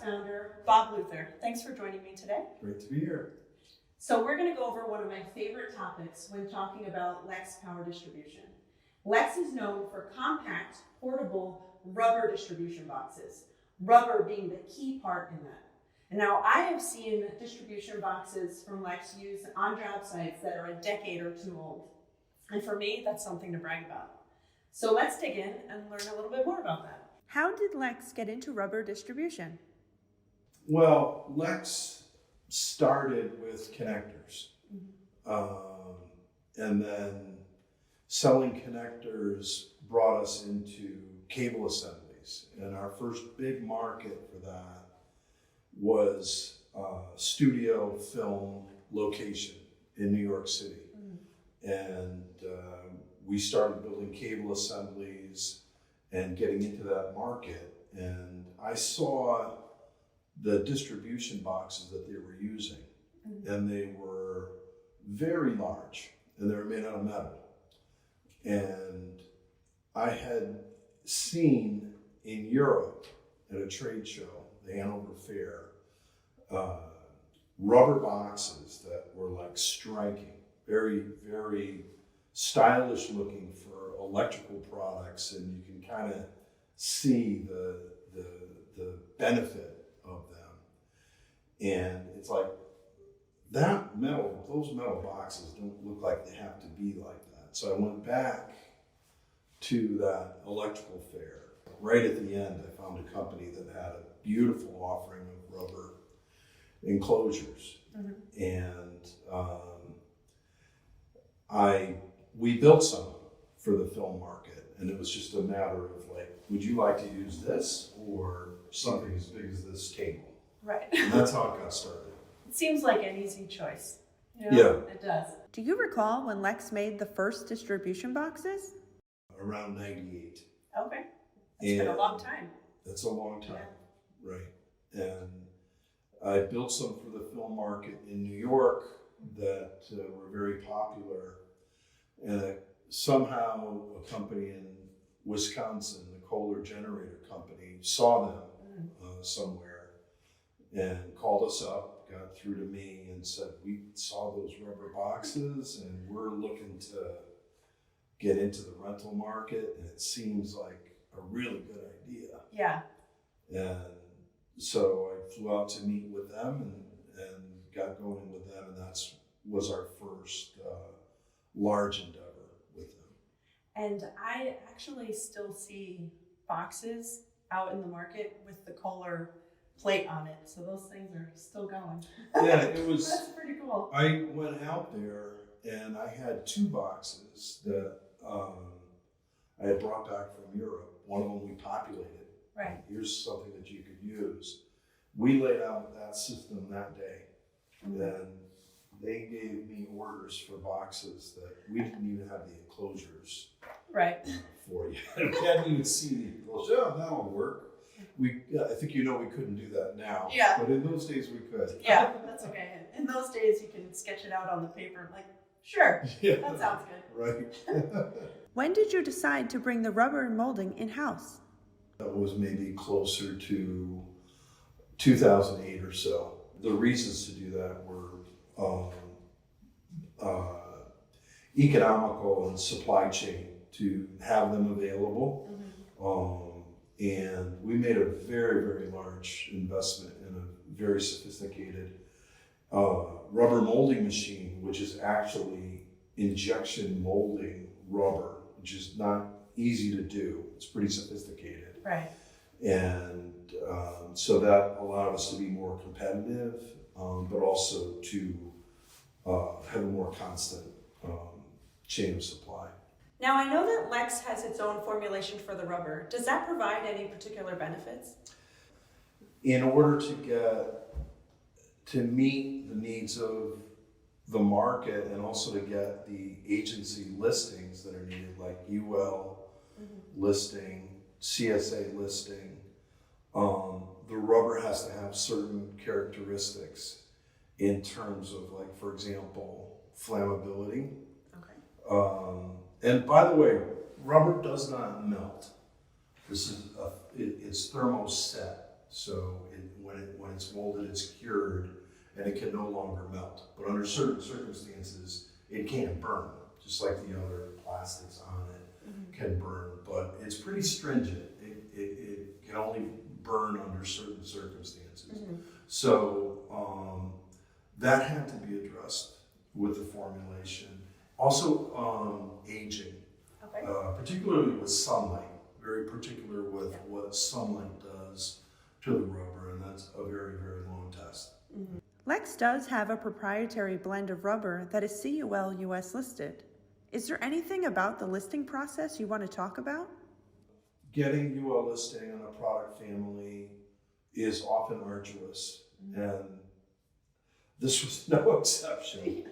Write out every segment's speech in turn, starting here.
founder, Bob Luther. Thanks for joining me today. Great to be here. So we're going to go over one of my favorite topics when talking about Lex power distribution. Lex is known for compact, portable rubber distribution boxes, rubber being the key part in that. And now I have seen distribution boxes from Lex used on job sites that are a decade or two old. And for me, that's something to brag about. So let's dig in and learn a little bit more about that. How did Lex get into rubber distribution? Well, Lex started with connectors. And then selling connectors brought us into cable assemblies. And our first big market for that was studio film location in New York City. And we started building cable assemblies and getting into that market. And I saw the distribution boxes that they were using. And they were very large, and they were made out of metal. And I had seen in Europe at a trade show, the Hanover Fair, rubber boxes that were like striking, very, very stylish looking for electrical products, and you can kind of see the benefit of them. And it's like, those metal boxes don't look like they have to be like that. So I went back to that electrical fair. Right at the end, I found a company that had a beautiful offering of rubber enclosures. And we built some for the film market, and it was just a matter of like, would you like to use this or something as big as this table? Right. And that's how it got started. It seems like an easy choice. You know, Yeah. It does. Do you recall when Lex made the first distribution boxes? Around 98. Okay. It's been a long time. That's a long time, right. And I built some for the film market in New York that were very popular. And somehow a company in Wisconsin, the Kohler Generator Company, saw them somewhere and called us up, got through to me and said, we saw those rubber boxes and we're looking to get into the rental market, and it seems like a really good idea. Yeah. And so I flew out to meet with them and got going with them, and that's was our first large endeavor with them. And I actually still see boxes out in the market with the Kohler plate on it. So those things are still going. Yeah, it was. That's pretty cool. I went out there and I had two boxes that I had brought back from Europe. One of them we populated. Right. Here's something that you could use. We laid out that system that day. And they gave me orders for boxes that we didn't even have the enclosures for yet. We hadn't even seen the enclosures. Oh, that'll work. I think we couldn't do that now. Yeah. But in those days we could. Yeah, that's okay. In those days you can sketch it out on the paper like, sure, that sounds good. Right. When did you decide to bring the rubber and molding in-house? That was maybe closer to 2008 or so. The reasons to do that were economical and supply chain, to have them available. And we made a very, very large investment in a very sophisticated rubber molding machine, which is actually injection molding rubber, which is not easy to do. It's pretty sophisticated. Right. And so that allowed us to be more competitive, but also to have a more constant chain of supply. Now, I know that Lex has its own formulation for the rubber. Does that provide any particular benefits? In order to meet the needs of the market and also to get the agency listings that are needed, like UL listing, CSA listing, the rubber has to have certain characteristics in terms of, like, for example, flammability. Okay. And by the way, rubber does not melt. This is it's thermoset, So when it's molded, it's cured, and it can no longer melt. But under certain circumstances, it can burn, just like the other plastics on it can burn. But it's pretty stringent. It can only burn under certain circumstances. So that had to be addressed with the formulation. Also, aging, particularly with sunlight. Very particular with what sunlight does to the rubber, and that's a very, very long test. Lex does have a proprietary blend of rubber that is CUL US listed. Is there anything about the listing process you want to talk about? Getting UL listing on a product family is often arduous, and this was no exception.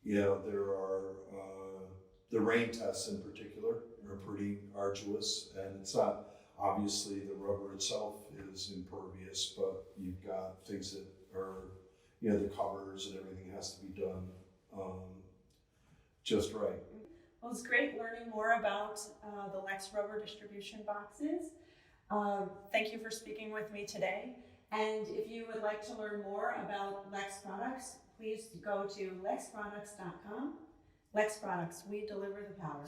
There are the rain tests in particular are pretty arduous, and it's not, obviously the rubber itself is impervious, but you've got things that are, the covers and everything has to be done just right. Well, it's great learning more about the Lex Rubber distribution boxes. Thank you for speaking with me today. And if you would like to learn more about Lex products, please go to lexproducts.com. Lex Products, we deliver the power.